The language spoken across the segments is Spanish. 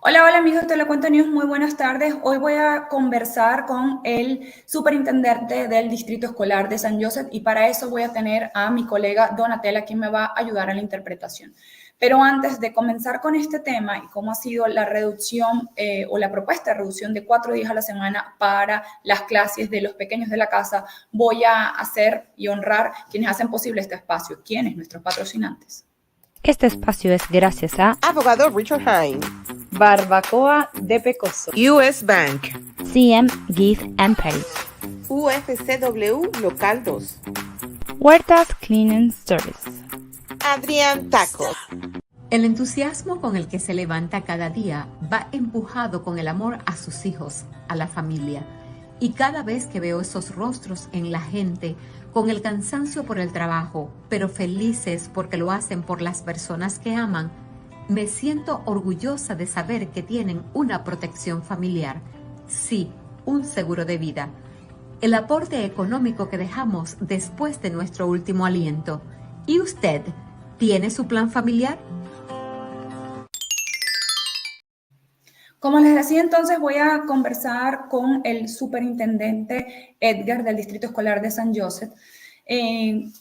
Hola, hola amigos de Telecuento News, muy buenas tardes. Hoy voy a conversar con el superintendente del Distrito Escolar de San Joseph y para eso voy a tener a mi colega Donatella, quien me va a ayudar a la interpretación. Pero antes de comenzar con este tema y cómo ha sido la reducción o la propuesta de reducción de 4 días a la semana para las clases de los pequeños de la casa, voy a hacer y honrar quienes hacen posible este espacio. ¿Quiénes? Nuestros patrocinantes. Este espacio es gracias a Abogado Richard Hine, Barbacoa de Pecoso, US Bank, CM Gift and Petty, UFCW Local 2, Huertas Cleaning Service, Adrián Tacos. El entusiasmo con el que se levanta cada día va empujado con el amor a sus hijos, a la familia. Y cada vez que veo esos rostros en la gente, con el cansancio por el trabajo, pero felices porque lo hacen por las personas que aman, me siento orgullosa de saber que tienen una protección familiar. Sí, un seguro de vida. El aporte económico que dejamos después de nuestro último aliento. ¿Y usted tiene su plan familiar? Como les decía, entonces voy a conversar con el superintendente Edgar del Distrito Escolar de San Joseph.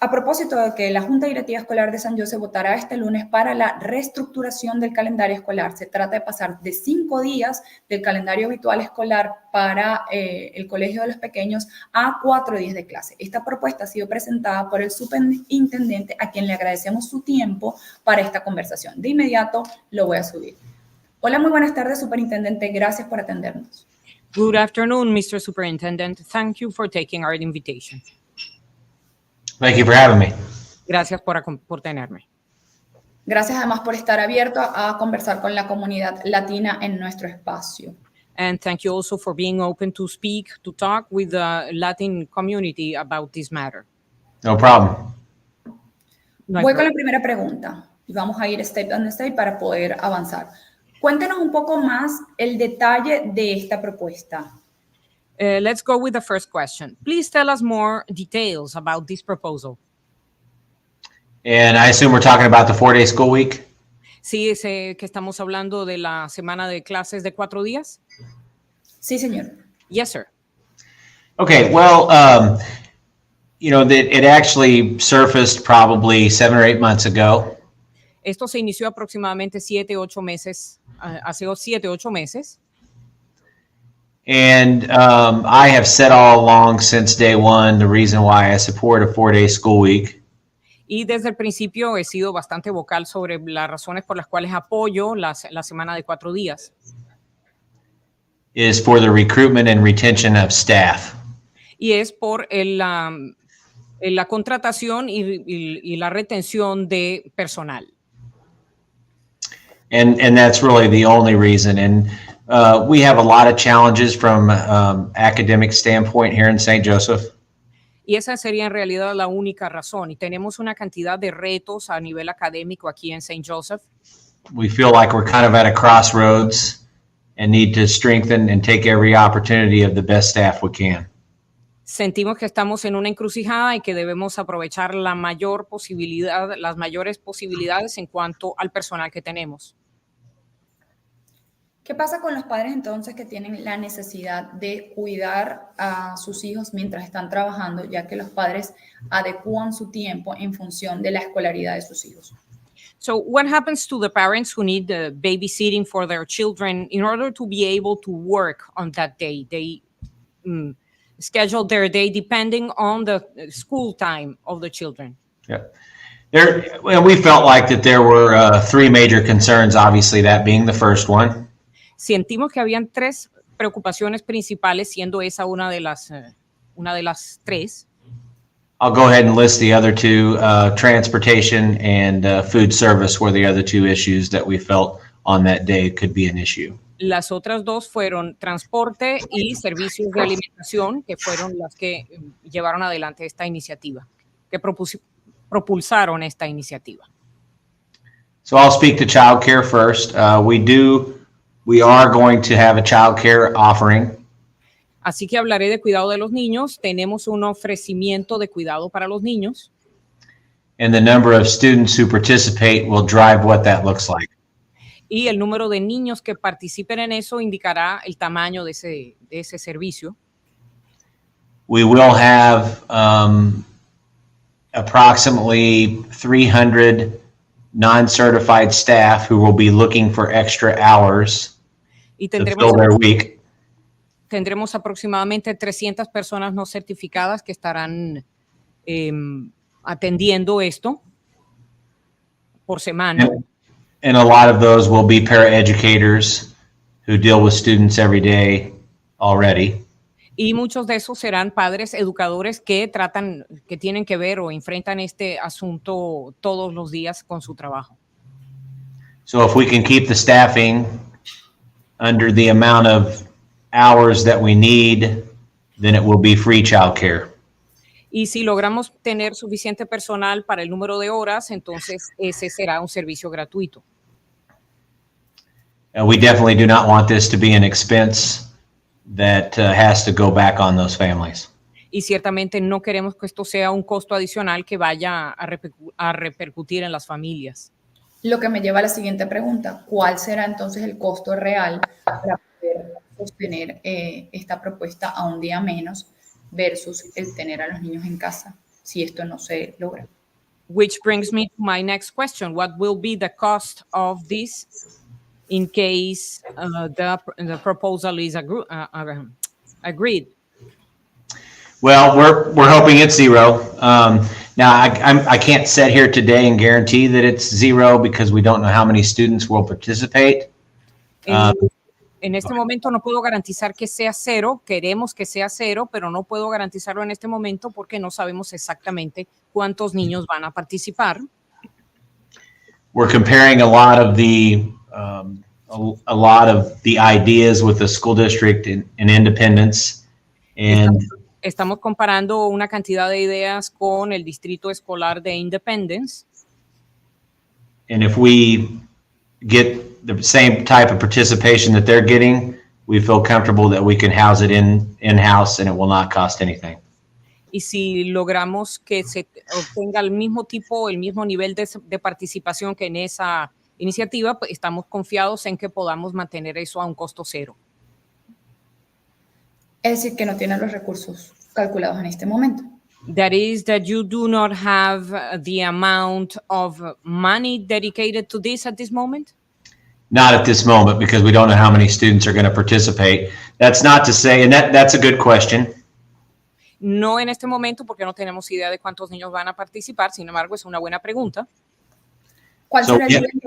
A propósito de que la Junta Directiva Escolar de San Joseph votará este lunes para la reestructuración del calendario escolar. Se trata de pasar de 5 días del calendario habitual escolar para el Colegio de los Pequeños a 4 días de clase. Esta propuesta ha sido presentada por el superintendente, a quien le agradecemos su tiempo para esta conversación. De inmediato lo voy a subir. Hola, muy buenas tardes, superintendente. Gracias por atendernos. Good afternoon, Mr. Superintendent. Thank you for taking our invitation. Thank you for having me. Gracias por tenerme. Gracias además por estar abierto a conversar con la comunidad latina en nuestro espacio. And thank you also for being open to talk with the Latin community about this matter. No problem. Voy con la primera pregunta y vamos a ir step by step para poder avanzar. Cuéntenos un poco más el detalle de esta propuesta. Let's go with the first question. Please tell us more details about this proposal. And I assume we're talking about the 4-day school week? Sí, que estamos hablando de la semana de clases de 4 días. Sí, señor. Yes, sir. Okay, well, it actually surfaced probably 7 or 8 months ago. Esto se inició aproximadamente 7, 8 meses, hace 7, 8 meses. And I have said all along since day one the reason why I support a 4-day school week. Y desde el principio he sido bastante vocal sobre las razones por las cuales apoyo la semana de 4 días. Is for the recruitment and retention of staff. Y es por la contratación y la retención de personal. And that's really the only reason. And we have a lot of challenges from academic standpoint here in St. Joseph. Y esa sería en realidad la única razón. Y tenemos una cantidad de retos a nivel académico aquí en St. Joseph. We feel like we're kind of at a crossroads and need to strengthen and take every opportunity of the best staff we can. Sentimos que estamos en una encrucijada y que debemos aprovechar las mayores posibilidades en cuanto al personal que tenemos. ¿Qué pasa con los padres entonces que tienen la necesidad de cuidar a sus hijos mientras están trabajando, ya que los padres adecúan su tiempo en función de la escolaridad de sus hijos? So what happens to the parents who need the babysitting for their children in order to be able to work on that day? They schedule their day depending on the school time of the children. Yeah. We felt like that there were 3 major concerns, obviously that being the first one. Sentimos que habían 3 preocupaciones principales, siendo esa una de las 3. I'll go ahead and list the other 2, transportation and food service were the other 2 issues that we felt on that day could be an issue. Las otras 2 fueron transporte y servicios de alimentación, que fueron las que llevaron adelante esta iniciativa, que propulsaron esta iniciativa. So I'll speak to child care first. We are going to have a child care offering. Así que hablaré de cuidado de los niños. Tenemos un ofrecimiento de cuidado para los niños. And the number of students who participate will drive what that looks like. Y el número de niños que participen en eso indicará el tamaño de ese servicio. We will have approximately 300 non-certified staff who will be looking for extra hours Y to fill their week. tendremos aproximadamente 300 personas no certificadas que estarán atendiendo esto por semana. And a lot of those will be paraeducators who deal with students every day already. Y muchos de esos serán padres educadores que tienen que ver o enfrentan este asunto todos los días con su trabajo. So if we can keep the staffing under the amount of hours that we need, then it will be free childcare. Y si logramos tener suficiente personal para el número de horas, entonces ese será un servicio gratuito. We definitely do not want this to be an expense that has to go back on those families. Y ciertamente no queremos que esto sea un costo adicional que vaya a repercutir en las familias. Lo que me lleva a la siguiente pregunta. ¿Cuál será entonces el costo real para poder sostener esta propuesta a un día menos versus el tener a los niños en casa si esto no se logra? Which brings me to my next question. What will be the cost of this in case the proposal is agreed? Well, we're hoping it's zero. Now, I can't sit here today and guarantee that it's zero because we don't know how many students will participate. En este momento no puedo garantizar que sea cero. Queremos que sea cero, pero no puedo garantizarlo en este momento porque no sabemos exactamente cuántos niños van a participar. We're comparing a lot of the ideas with the school district in Independence, and Estamos comparando una cantidad de ideas con el Distrito Escolar de Independence. And if we get the same type of participation that they're getting, we feel comfortable that we can house it in-house and it will not cost anything. Y si logramos que se obtenga el mismo nivel de participación que en esa iniciativa, pues estamos confiados en que podamos mantener eso a un costo cero. Es decir, que no tienen los recursos calculados en este momento. That is that you do not have the amount of money dedicated to this at this moment? Not at this moment, because we don't know how many students are going to participate. That's not to say, and that's a good question. No en este momento, porque no tenemos idea de cuántos niños van a participar. Sin embargo, es una buena pregunta. ¿Cuál So, será el yeah. nivel?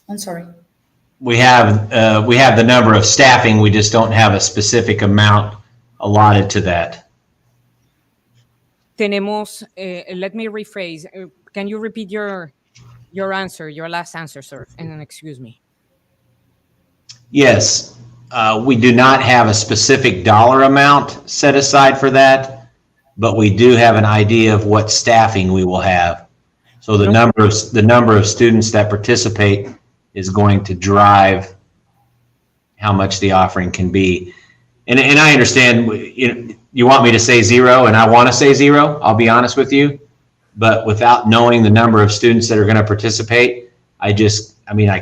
I'm sorry. We have the number of staffing, we just don't have a specific amount allotted to that. Tenemos, let me rephrase. Can you repeat your answer, your last answer, sir? And excuse me. Yes, we do not have a specific dollar amount set aside for that, but we do have an idea of what staffing we will have. So the number of students that participate is going to drive how much the offering can be. And I understand, you want me to say zero, and I want to say zero, I'll be honest with you, but without knowing the number of students that are going to participate, I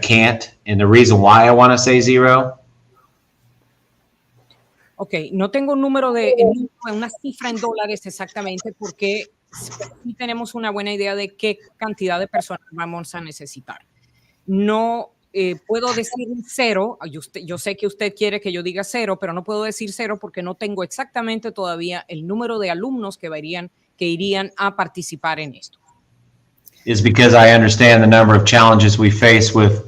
can't. And the reason why I want to say zero. Ok, no tengo un número una cifra en dólares exactamente porque sí tenemos una buena idea de qué cantidad de personas vamos a necesitar. No puedo decir cero, yo sé que usted quiere que yo diga cero, pero no puedo decir cero porque no tengo exactamente todavía el número de alumnos que irían a participar en esto. Is because I understand the number of challenges we face with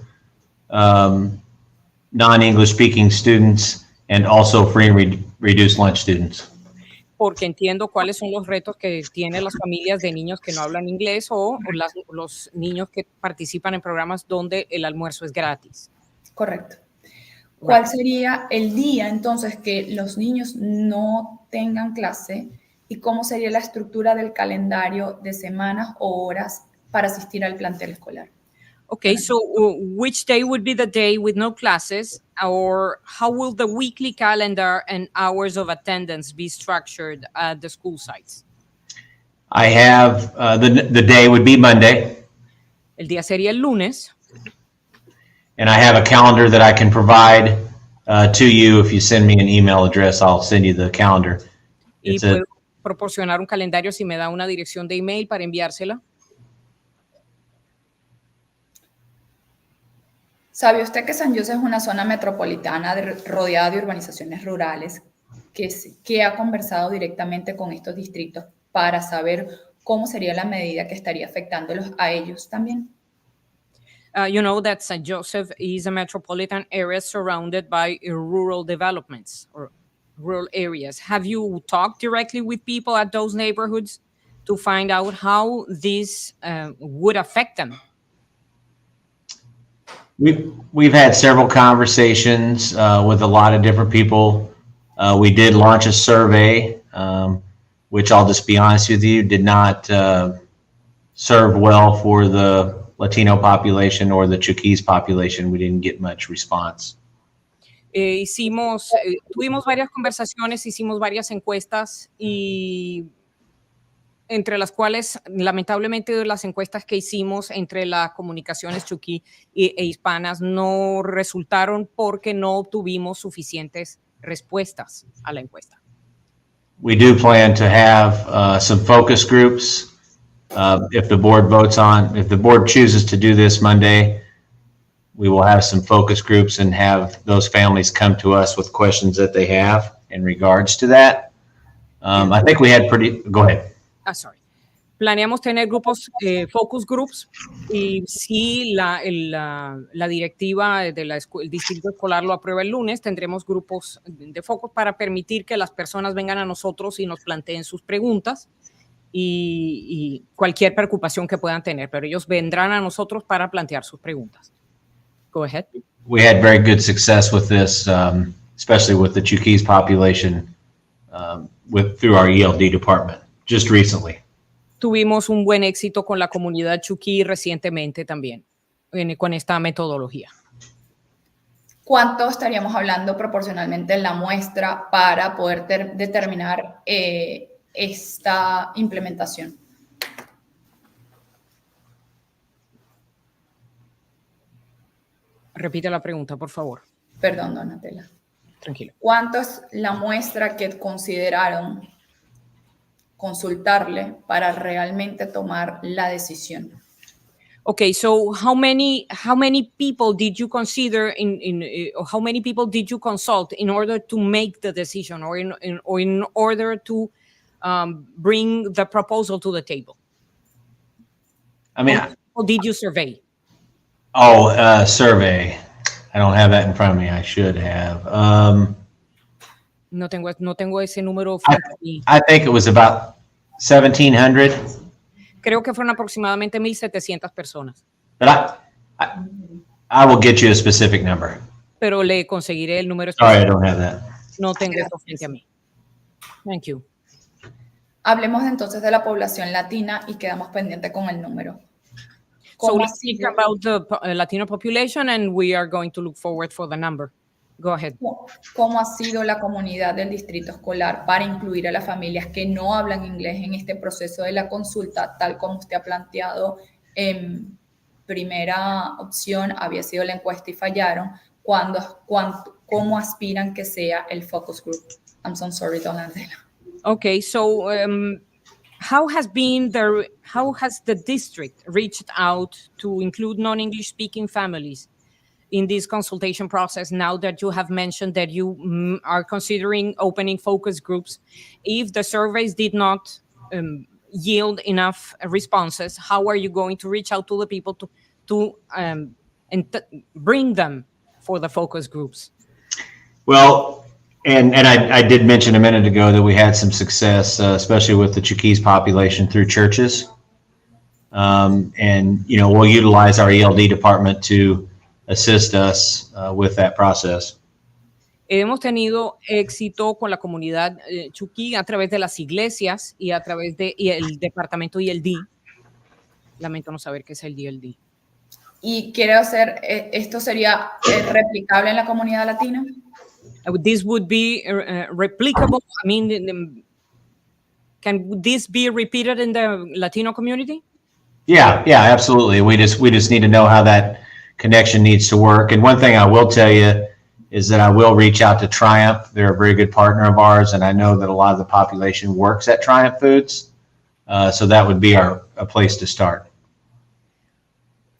non-English speaking students and also free and reduced lunch students. Porque entiendo cuáles son los retos que tienen las familias de niños que no hablan inglés o los niños que participan en programas donde el almuerzo es gratis. Correcto. ¿Cuál sería el día entonces que los niños no tengan clase y cómo sería la estructura del calendario de semanas o horas para asistir al plantel escolar? Okay, so which day would be the day with no classes, or how will the weekly calendar and hours of attendance be structured at the school sites? I have, the day would be Monday. El día sería el lunes. And I have a calendar that I can provide to you. If you send me an email address, I'll send you the calendar. Y It's a, puedo proporcionar un calendario si me da una dirección de email para enviársela. ¿Sabe usted que San José es una zona metropolitana rodeada de urbanizaciones rurales que ha conversado directamente con estos distritos para saber cómo sería la medida que estaría afectándolos a ellos también? You know that St. Joseph is a metropolitan area surrounded by rural developments or rural areas. Have you talked directly with people at those neighborhoods to find out how this would affect them? We've had several conversations with a lot of different people. We did launch a survey, which I'll just be honest with you, did not serve well for the Latino population or the Chuquis population. We didn't get much response. Tuvimos varias conversaciones, hicimos varias encuestas y entre las cuales, lamentablemente, las encuestas que hicimos entre las comunicaciones chuquí e hispanas no resultaron porque no obtuvimos suficientes respuestas a la encuesta. We do plan to have some focus groups. If the board chooses to do this Monday, we will have some focus groups and have those families come to us with questions that they have in regards to that. I think we had go ahead. Planeamos tener grupos, focus groups, y si la directiva del Distrito Escolar lo aprueba el lunes, tendremos grupos de focus para permitir que las personas vengan a nosotros y nos planteen sus preguntas y cualquier preocupación que puedan tener, pero ellos vendrán a nosotros para plantear sus preguntas. Go ahead. We had very good success with this, especially with the Chuquis population, through our ELD department, just recently. Tuvimos un buen éxito con la comunidad chuquí recientemente también, con esta metodología. ¿Cuánto estaríamos hablando proporcionalmente en la muestra para poder determinar esta implementación? Repite la pregunta, por favor. Perdón, Donatella. Tranquila. ¿Cuánto es la muestra que consideraron consultarle para realmente tomar la decisión? Okay, so how many people did you consider or how many people did you consult in order to make the decision or in order to bring the proposal to the table? I mean, Or did you survey? Survey. I don't have that in front of me. I should have. No tengo ese número. I think it was about 1,700. Creo que fueron aproximadamente 1,700 personas. But I will get you a specific number. Pero le conseguiré el número Sorry, I específico. don't have that. No tengo esto frente a mí. Thank you. Hablemos entonces de la población latina y quedamos pendientes con el número. So ¿Cómo let's ha speak sido- about the Latino population and we are going to look forward for the number. Go ahead. ¿Cómo ha sido la comunidad del distrito escolar para incluir a las familias que no hablan inglés en este proceso de la consulta, tal como usted ha planteado en primera opción, había sido la encuesta y fallaron? ¿Cómo aspiran que sea el focus group? I'm so sorry, Donatella. Okay, so how has the district reached out to include non-English speaking families in this consultation process now that you have mentioned that you are considering opening focus groups? If the surveys did not yield enough responses, how are you going to reach out to the people to bring them for the focus groups? Well, and I did mention a minute ago that we had some success, especially with the Chuquis population through churches. And, we'll utilize our ELD department to assist us with that process. Hemos tenido éxito con la comunidad chuquí a través de las iglesias y a través de el departamento ELD. Lamento no saber qué es el ELD. ¿Y quiere hacer, esto sería replicable en la comunidad latina? This would be replicable. I mean, can this be repeated in the Latino community? Yeah, absolutely. We just need to know how that connection needs to work. And one thing I will tell you is that I will reach out to Triumph. They're a very good partner of ours, and I know that a lot of the population works at Triumph Foods. So that would be a place to start.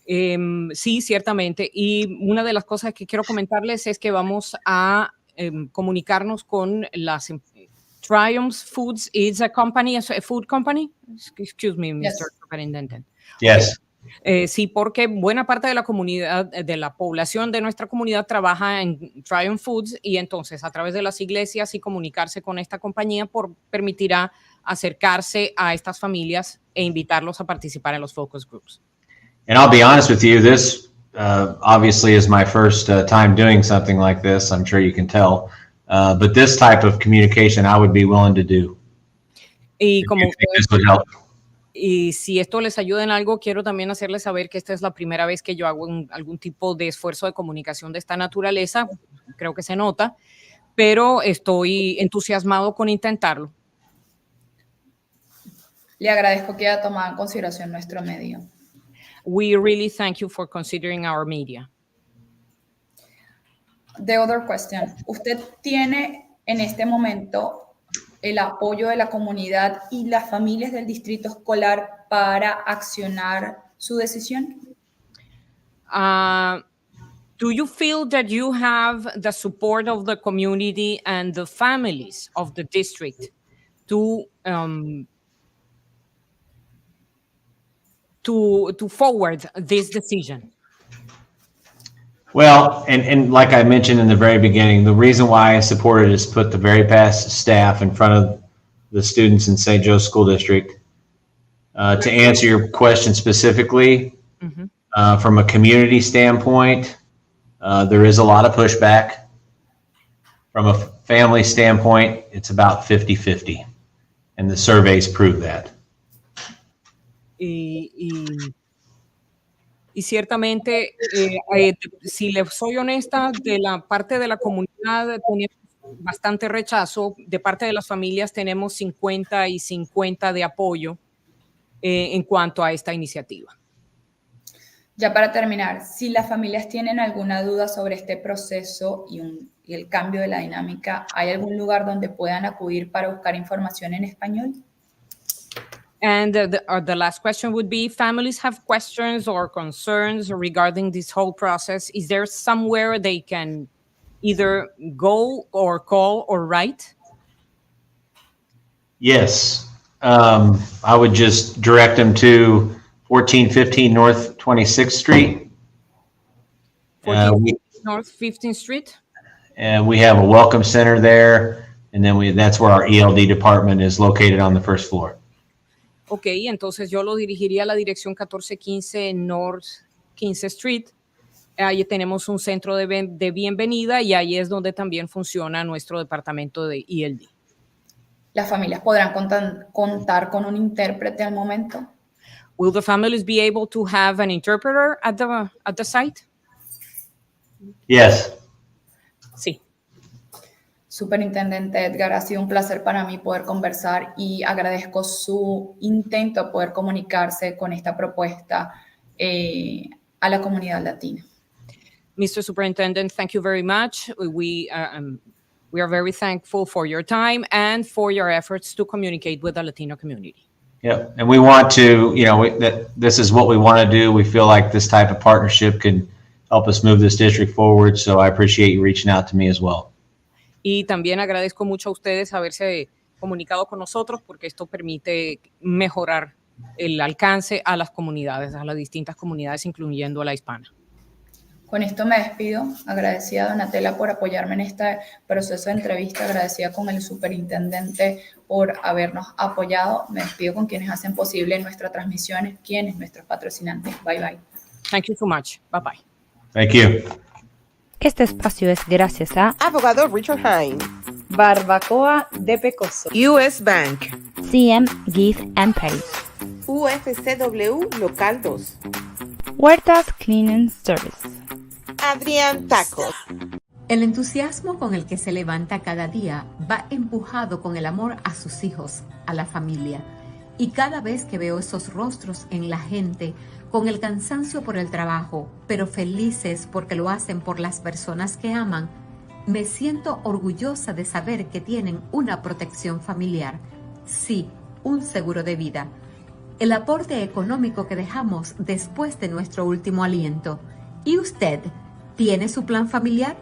Sí, ciertamente. Y una de las cosas que quiero comentarles es que vamos a comunicarnos con las Triumph Foods. Is a company, a food company? Excuse me, Yes. Mr. Superintendent. Yes. Sí, porque buena parte de la comunidad, de la población de nuestra comunidad trabaja en Triumph Foods, y entonces a través de las iglesias y comunicarse con esta compañía permitirá acercarse a estas familias e invitarlos a participar en los focus groups. And I'll be honest with you, this obviously is my first time doing something like this. I'm sure you can tell. But this type of communication I would be willing to do. Y como This would help. Y si esto les ayuda en algo, quiero también hacerles saber que esta es la primera vez que yo hago algún tipo de esfuerzo de comunicación de esta naturaleza. Creo que se nota, pero estoy entusiasmado con intentarlo. Le agradezco que haya tomado en consideración nuestro medio. We really thank you for considering our media. The other question. ¿Usted tiene en este momento el apoyo de la comunidad y las familias del distrito escolar para accionar su decisión? Do you feel that you have the support of the community and the families of the district to forward this decision? Well, and like I mentioned in the very beginning, the reason why I support it is put the very best staff in front of the students in St. Joe School District. To answer your question specifically, from a community standpoint, there is a lot of pushback. From a family standpoint, it's about 50-50, and the surveys prove that. Y ciertamente, si les soy honesta, de la parte de la comunidad tenemos bastante rechazo, de parte de las familias tenemos 50 y 50 de apoyo en cuanto a esta iniciativa. Ya para terminar, si las familias tienen alguna duda sobre este proceso y el cambio de la dinámica, ¿hay algún lugar donde puedan acudir para buscar información en español? And the last question would be, families have questions or concerns regarding this whole process. Is there somewhere they can either go or call or write? Yes. I would just direct them to 1415 North 26th Street. 14 North 15th Street. And we have a welcome center there. And then that's where our ELD department is located on the first floor. Ok, entonces yo lo dirigiría a la dirección 1415 North 15th Street. Ahí tenemos un centro de bienvenida y ahí es donde también funciona nuestro departamento de ELD. ¿Las familias podrán contar con un intérprete al momento? Will the families be able to have an interpreter at the site? Yes. Sí. Superintendente Edgar, ha sido un placer para mí poder conversar y agradezco su intento de poder comunicarse con esta propuesta a la comunidad latina. Mr. Superintendent, thank you very much. We are very thankful for your time and for your efforts to communicate with the Latino community. Yeah, and we want to, that this is what we want to do. We feel like this type of partnership can help us move this district forward. So I appreciate you reaching out to me as well. Y también agradezco mucho a ustedes haberse comunicado con nosotros porque esto permite mejorar el alcance a las comunidades, a las distintas comunidades, incluyendo a la hispana. Con esto me despido, agradecida a Donatella por apoyarme en este proceso de entrevista, agradecida con el superintendente por habernos apoyado. Me despido con quienes hacen posible nuestras transmisiones, nuestros patrocinantes. Bye, bye. Thank you so much. Bye, bye. Thank you. Este espacio es gracias a Abogado Richard Hine. Barbacoa de Pecoso. US Bank. CM Gabe and Paris. UFCW Local 2. Huertas Cleaning Service. Adrián Tacos. El entusiasmo con el que se levanta cada día va empujado con el amor a sus hijos, a la familia, Y cada vez que veo esos rostros en la gente, con el cansancio por el trabajo, pero felices porque lo hacen por las personas que aman, me siento orgullosa de saber que tienen una protección familiar. Sí, un seguro de vida. El aporte económico que dejamos después de nuestro último aliento. ¿Y usted tiene su plan familiar?